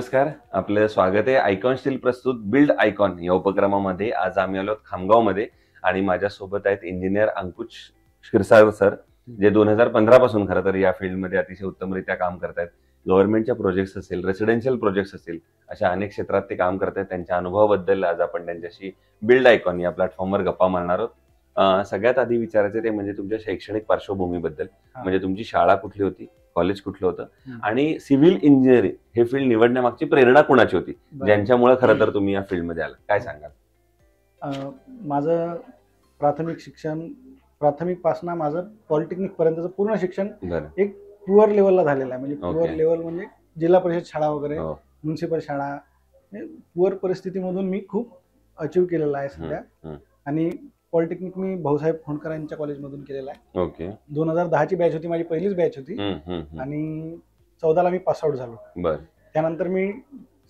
नमस्कार. आपलं स्वागत आहे आयकॉन स्टील प्रस्तुत बिल्ड आयकॉन या उपक्रमामध्ये. आज आम्ही आलो खामगावमध्ये आणि माझ्यासोबत आहेत इंजिनियर अंकुश क्षीरसागर सर, जे 2015 पासून खरं तर या फील्डमध्ये अतिशय उत्तमरित्या काम करतायत. गव्हर्नमेंटच्या प्रोजेक्ट्स असतील, रेसिडेन्शियल प्रोजेक्ट्स असतील, अशा अनेक क्षेत्रात ते काम करतायत. त्यांच्या अनुभवाबद्दल आज आपण त्यांच्याशी बिल्ड आयकॉन या प्लॅटफॉर्मवर गप्पा मारणार आहोत. सगळ्यात आधी विचारायचं ते म्हणजे तुमच्या शैक्षणिक पार्श्वभूमीबद्दल. म्हणजे तुमची शाळा कुठली होती, कॉलेज कुठलं होतं आणि सिव्हिल इंजिनिअरिंग हे फील्ड निवडण्यामागची प्रेरणा कोणाची होती, ज्यांच्यामुळे खरं तर तुम्ही या फील्डमध्ये आला, काय सांगाल? माझं प्राथमिक शिक्षण प्राथमिकपासून माझं पॉलिटेक्निक पर्यंतचं पूर्ण शिक्षण एक पुअर लेवलला झालेलं आहे. म्हणजे पुअर लेवल म्हणजे जिल्हा परिषद शाळा वगैरे, म्युन्सिपल शाळा, पुअर परिस्थितीमधून मी खूप अचीव्ह केलेलं आहे सध्या. आणि पॉलिटेक्निक मी भाऊसाहेब फोंडकर यांच्या कॉलेजमधून केलेलं आहे. ओके. 2010 ची बॅच होती, माझी पहिलीच बॅच होती. आणि 14ला मी पास आउट झालो. त्यानंतर मी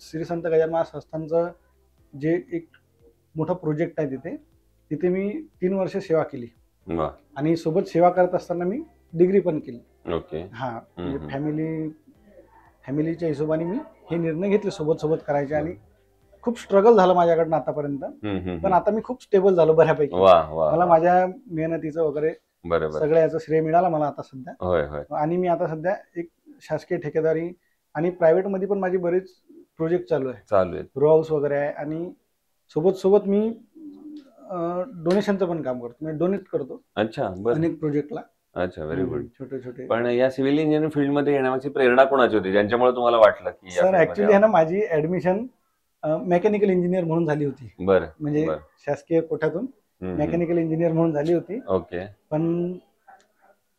श्री संत गजानन महाराज संस्थानचं जे एक मोठा प्रोजेक्ट आहे तिथे मी 3 वर्ष सेवा केली. आणि सोबत सेवा करत असताना मी डिग्री पण केली. ओके. म्हणजे फॅमिलीच्या हिशोबाने मी हे निर्णय घेतले सोबत करायचे. आणि खूप स्ट्रगल झालं माझ्याकडनं आतापर्यंत, पण आता मी खूप स्टेबल झालो बऱ्यापैकी. मला माझ्या मेहनतीचं वगैरे सगळं याचं श्रेय मिळालं मला आता सध्या. आणि मी आता सध्या एक शासकीय ठेकेदारी आणि प्रायव्हेट मध्ये पण माझी बरेच प्रोजेक्ट चालू आहे. रो हाऊस वगैरे आहे. आणि सोबत मी डोनेशनचं पण काम करतो, मी डोनेट करतो अनेक प्रोजेक्टला. अच्छा, व्हेरी गुड. छोटे. पण या सिव्हिल इंजिनिअरिंग फील्ड मध्ये येण्याची प्रेरणा कोणाची होती, ज्याच्यामुळे तुम्हाला वाटलं की सर ऍक्च्युली आहे ना, माझी ऍडमिशन मेकॅनिकल इंजिनियर म्हणून झाली होती. म्हणजे शासकीय कोठ्यातून मेकॅनिकल इंजिनियर म्हणून झाली होती. ओके. पण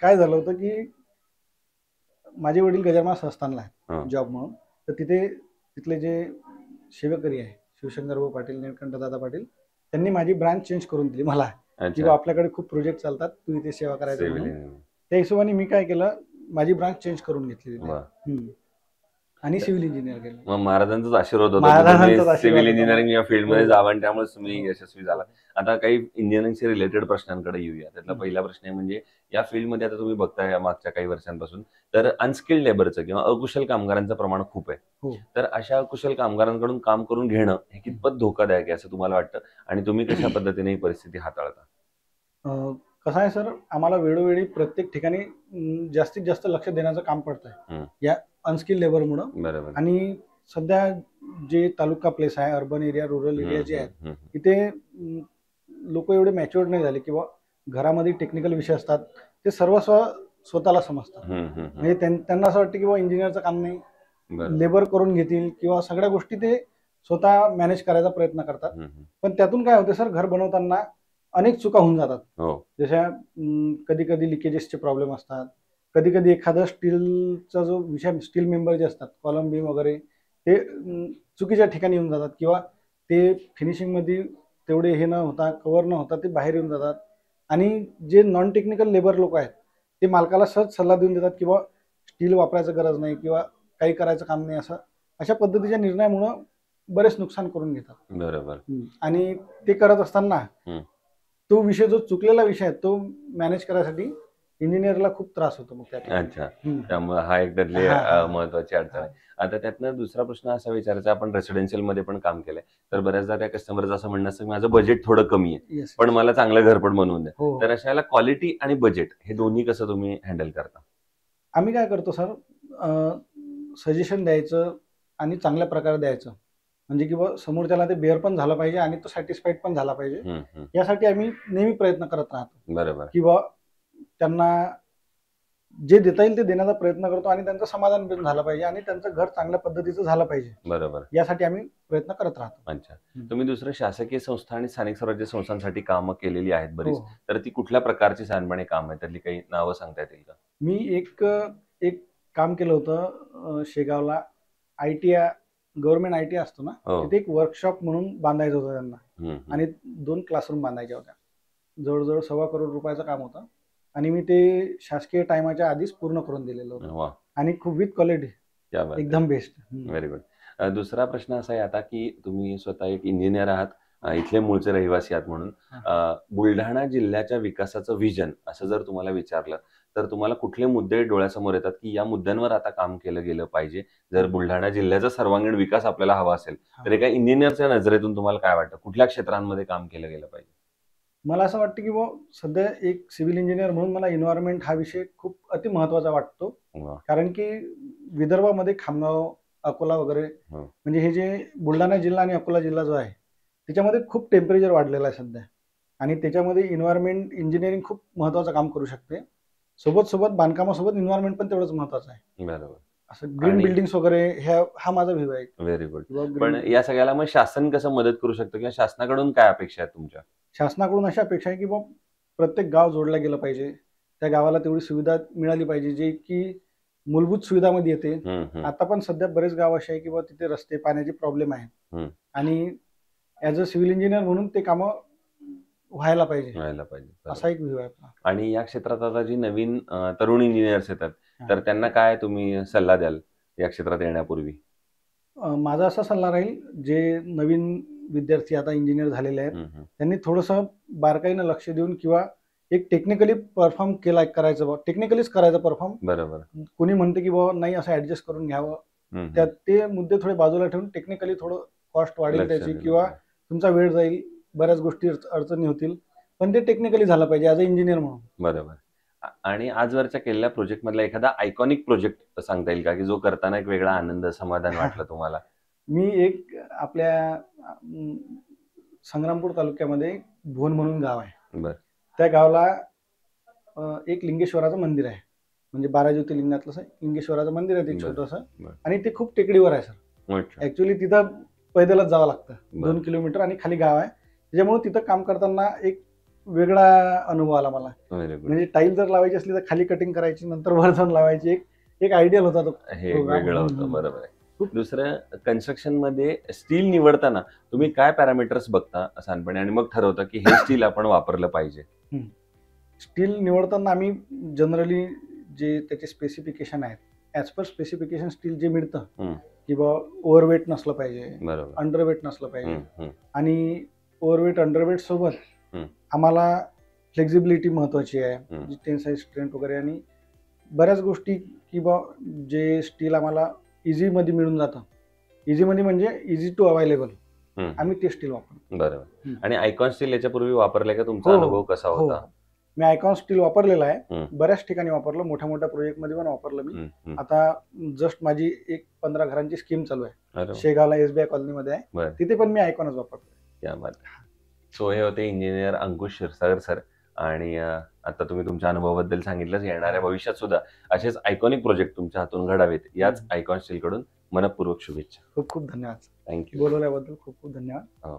काय झालं होतं की माझे वडील गजानन महाराज संस्थानला जॉब म्हणून, तर तिथले जे सेवेकरी आहे शिवशंकर भाऊ पाटील, निळकंठ दादा पाटील, त्यांनी माझी ब्रांच चेंज करून दिली मला, की आपल्याकडे खूप प्रोजेक्ट चालतात, तू इथे सेवा करायचं म्हणून. त्या हिशोबाने मी काय केलं, माझी ब्रांच चेंज करून घेतली आणि सिव्हिल इंजिनियर केलं. मग महाराजांचाच आशीर्वाद होता सिव्हिल इंजिनिअरिंग या फील्ड मध्ये जावं आणि त्यामुळे तुम्ही यशस्वी झाला. आता काही इंजिनिअरिंगशी रिलेटेड प्रश्नांकडे येऊया. त्यातला पहिला प्रश्न आहे म्हणजे या फील्डमध्ये आता तुम्ही बघताय या मागच्या काही वर्षांपासून तर अनस्किल्ड लेबरचं किंवा अकुशल कामगारांचं प्रमाण खूप आहे. तर अशा अकुशल कामगारांकडून काम करून घेणं हे कितपत धोकादायक आहे असं तुम्हाला वाटतं, आणि तुम्ही कशा पद्धतीने ही परिस्थिती हाताळता? कसं आहे सर, आम्हाला वेळोवेळी प्रत्येक ठिकाणी जास्तीत जास्त लक्ष देण्याचं काम पडतंय या अनस्किल्ड लेबरमुळं. आणि सध्या जे तालुका प्लेस आहे, अर्बन एरिया, रुरल एरिया जे आहेत, तिथे लोक एवढे मॅच्युअर्ड नाही झाले किंवा घरामध्ये टेक्निकल विषय असतात ते सर्व स्वतःला समजतात. म्हणजे त्यांना असं वाटतं की बाबा इंजिनियरचं काम नाही, लेबर करून घेतील किंवा सगळ्या गोष्टी ते स्वतः मॅनेज करायचा प्रयत्न करतात. पण त्यातून काय होतं सर, घर बनवताना अनेक चुका होऊन जातात. जशा कधी लिकेजेसचे प्रॉब्लेम असतात, कधी एखादं स्टीलचा जो विषय, स्टील मेंबर जे असतात, कॉलम बीम वगैरे, ते चुकीच्या ठिकाणी येऊन जातात किंवा ते फिनिशिंग मध्ये तेवढे हे न होता, कव्हर न होता ते बाहेर येऊन जातात. आणि जे नॉन टेक्निकल लेबर लोक आहेत ते मालकाला सहज सल्ला देऊन देतात की बा स्टील वापरायचं गरज नाही किंवा काही करायचं काम नाही, अशा पद्धतीच्या निर्णयामुळं बरेच नुकसान करून घेतात. बरोबर. आणि ते करत असताना तो विषय, जो चुकलेला विषय आहे, तो मॅनेज करायसाठी इंजिनियरला खूप त्रास होतो. मग अच्छा, त्यामुळे हा एक त्यातली महत्वाची अडचण आहे. आता त्यातनं दुसरा प्रश्न असा विचारायचा, आपण रेसिडेन्शियल मध्ये पण काम केलंय, तर बऱ्याचदा त्या कस्टमरचं असं म्हणणं असतं की माझं बजेट थोडं कमी आहे, पण मला चांगलं घर पण बनवून द्या. तर अशाला क्वालिटी आणि बजेट हे दोन्ही कसं तुम्ही हँडल करता? आम्ही काय करतो सर, सजेशन द्यायचं आणि चांगल्या प्रकारे द्यायचं, म्हणजे की समोरच्याला ते बेअर पण झालं पाहिजे आणि तो सॅटिस्फाईड पण झाला पाहिजे. यासाठी आम्ही नेहमी प्रयत्न करत राहतो. बरोबर. किंवा त्यांना जे देता येईल ते देण्याचा प्रयत्न करतो आणि त्यांचं समाधान पण झालं पाहिजे आणि त्यांचं घर चांगल्या पद्धतीचं झालं पाहिजे. बरोबर. यासाठी आम्ही प्रयत्न करत राहतो. अच्छा, तुम्ही दुसऱ्या शासकीय संस्था आणि स्थानिक स्वराज्य संस्थांसाठी कामं केलेली आहेत बरीच, तर ती कुठल्या प्रकारची साधारणपणे काम आहे, त्यातली काही नावं सांगता येतील का? मी एक काम केलं होतं शेगावला, ITI गव्हर्नमेंट ITI असतो ना, तिथे एक वर्कशॉप म्हणून बांधायचं होतं त्यांना, आणि 2 क्लासरूम बांधायच्या होत्या. जवळजवळ ₹1.25 करोड काम होतं आणि मी ते शासकीय टायमाच्या आधीच पूर्ण करून दिलेलं होतं आणि खूप विथ क्वालिटी, एकदम बेस्ट. Very good. दुसरा प्रश्न असा आहे आता की तुम्ही स्वतः एक इंजिनियर आहात इथले मूळचे रहिवासी आहात म्हणून बुलढाणा जिल्ह्याच्या विकासाचं व्हिजन असं जर तुम्हाला विचारलं तर तुम्हाला कुठले मुद्दे डोळ्यासमोर येतात की या मुद्द्यांवर आता काम केलं गेलं पाहिजे जर बुलढाणा जिल्ह्याचा सर्वांगीण विकास आपल्याला हवा असेल तर एका इंजिनियरच्या नजरेतून तुम्हाला काय वाटतं कुठल्या क्षेत्रांमध्ये काम केलं गेलं पाहिजे? मला असं वाटतं की सध्या एक सिव्हिल इंजिनियर म्हणून मला एन्व्हायरमेंट हा विषय खूप अति महत्वाचा वाटतो. कारण की विदर्भामध्ये खामगाव, अकोला वगैरे म्हणजे हे जे बुलढाणा जिल्हा आणि अकोला जिल्हा जो आहे त्याच्यामध्ये खूप टेम्परेचर वाढलेलं आहे सध्या आणि त्याच्यामध्ये एन्व्हायरमेंट इंजिनिअरिंग खूप महत्वाचं काम करू शकते. सोबत बांधकामासोबत एन्व्हायरमेंट पण तेवढंच महत्वाचं आहे. बरोबर. असं ग्रीन बिल्डिंग्स वगैरे हा माझा व्ह्यू आहे. Very good. पण या सगळ्याला मग शासन कसं मदत करू शकतं किंवा शासनाकडून काय अपेक्षा आहेत तुमच्या? शासनाकडून अशी अपेक्षा आहे की प्रत्येक गाव जोडलं गेलं पाहिजे. त्या गावाला तेवढी सुविधा मिळाली पाहिजे जे की मूलभूत सुविधामध्ये येते. आता पण सध्या बरेच गाव असे आहे की तिथे रस्ते पाण्याचे प्रॉब्लेम आहेत आणि ॲज अ सिव्हिल इंजिनियर म्हणून ते कामं व्हायला पाहिजे असा एक व्ह्यू आहे. आणि या क्षेत्रात आता जी नवीन तरुण इंजिनियर्स येतात तर त्यांना काय तुम्ही सल्ला द्याल या क्षेत्रात येण्यापूर्वी? माझा असा सल्ला राहील जे नवीन विद्यार्थी आता इंजिनियर झालेले आहेत त्यांनी थोडंसं बारकाईनं लक्ष देऊन किंवा एक टेक्निकली परफॉर्म करायचं टेक्निकलीच करायचं परफॉर्म. बरोबर. कोणी म्हणते की नाही असं ऍडजस्ट करून घ्यावं त्यात ते मुद्दे थोडे बाजूला ठेवून टेक्निकली थोडं कॉस्ट वाढेल त्याची किंवा तुमचा वेळ जाईल बऱ्याच गोष्टी अडचणी होतील पण ते टेक्निकली झालं पाहिजे ॲज अ इंजिनियर म्हणून. बरोबर. आणि आजवरच्या केलेल्या प्रोजेक्ट मधला एखादा आयकॉनिक प्रोजेक्ट सांगता येईल का की जो करताना एक वेगळा आनंद समाधान वाटलं तुम्हाला? मी एक आपल्या संग्रामपूर तालुक्यामध्ये भोन म्हणून गाव आहे. त्या गावाला एक लिंगेश्वराचं मंदिर आहे म्हणजे 12 ज्योतिर्लिंगातलं लिंगेश्वराचं मंदिर आहे ते छोटंसं आणि ते खूप टेकडीवर आहे सर. ऍक्च्युली तिथं पैदलच जावं लागतं 2 किलोमीटर आणि खाली गाव आहे त्याच्यामुळे तिथं काम करताना एक वेगळा अनुभव आला मला. म्हणजे टाईल जर लावायची असली तर खाली कटिंग करायची नंतर वर जाऊन लावायची एक आयडियल होता तो. हे वेगळं होतं. बरोबर आहे. दुसरं कन्स्ट्रक्शन मध्ये स्टील निवडताना तुम्ही काय पॅरामीटर्स बघता सांगपणे आणि मग ठरवता की हे स्टील आपण वापरलं पाहिजे? स्टील निवडताना आम्ही जनरली जे त्याचे स्पेसिफिकेशन आहेत ॲज पर स्पेसिफिकेशन स्टील जे मिळतं किंवा ओव्हरवेट नसलं पाहिजे, अंडरवेट नसलं पाहिजे आणि ओव्हरवेट अंडरवेट सोबत आम्हाला फ्लेक्झिबिलिटी महत्वाची आहे टेन्साईल स्ट्रेंथ वगैरे आणि बऱ्याच गोष्टी किंवा जे स्टील आम्हाला इझी मध्ये मिळून जातं. इझी मध्ये म्हणजे इझी टू अवेलेबल आम्ही ते स्टील वापरतो. बरोबर. आणि आयकॉन स्टील याच्यापूर्वी वापरलंय का? तुमचा अनुभव कसा होता? मी आयकॉन स्टील वापरलेला आहे. बऱ्याच ठिकाणी वापरलं मोठ्या मोठ्या प्रोजेक्ट मध्ये पण वापरलं मी. आता जस्ट माझी एक 15 घरांची स्कीम चालू आहे शेगावला SBI कॉलनीमध्ये आहे तिथे पण मी आयकॉनच वापरतो. सो हे होते इंजिनियर अंकुश क्षीरसागर सर आणि आता तुम्ही तुमच्या अनुभवाबद्दल सांगितलं येणाऱ्या भविष्यात सुद्धा असेच आयकॉनिक प्रोजेक्ट तुमच्या हातून घडावेत याच आयकॉन स्टील कडून मनपूर्वक शुभेच्छा. खूप खूप धन्यवाद. थँक्यू. बोलवल्याबद्दल खूप खूप धन्यवाद.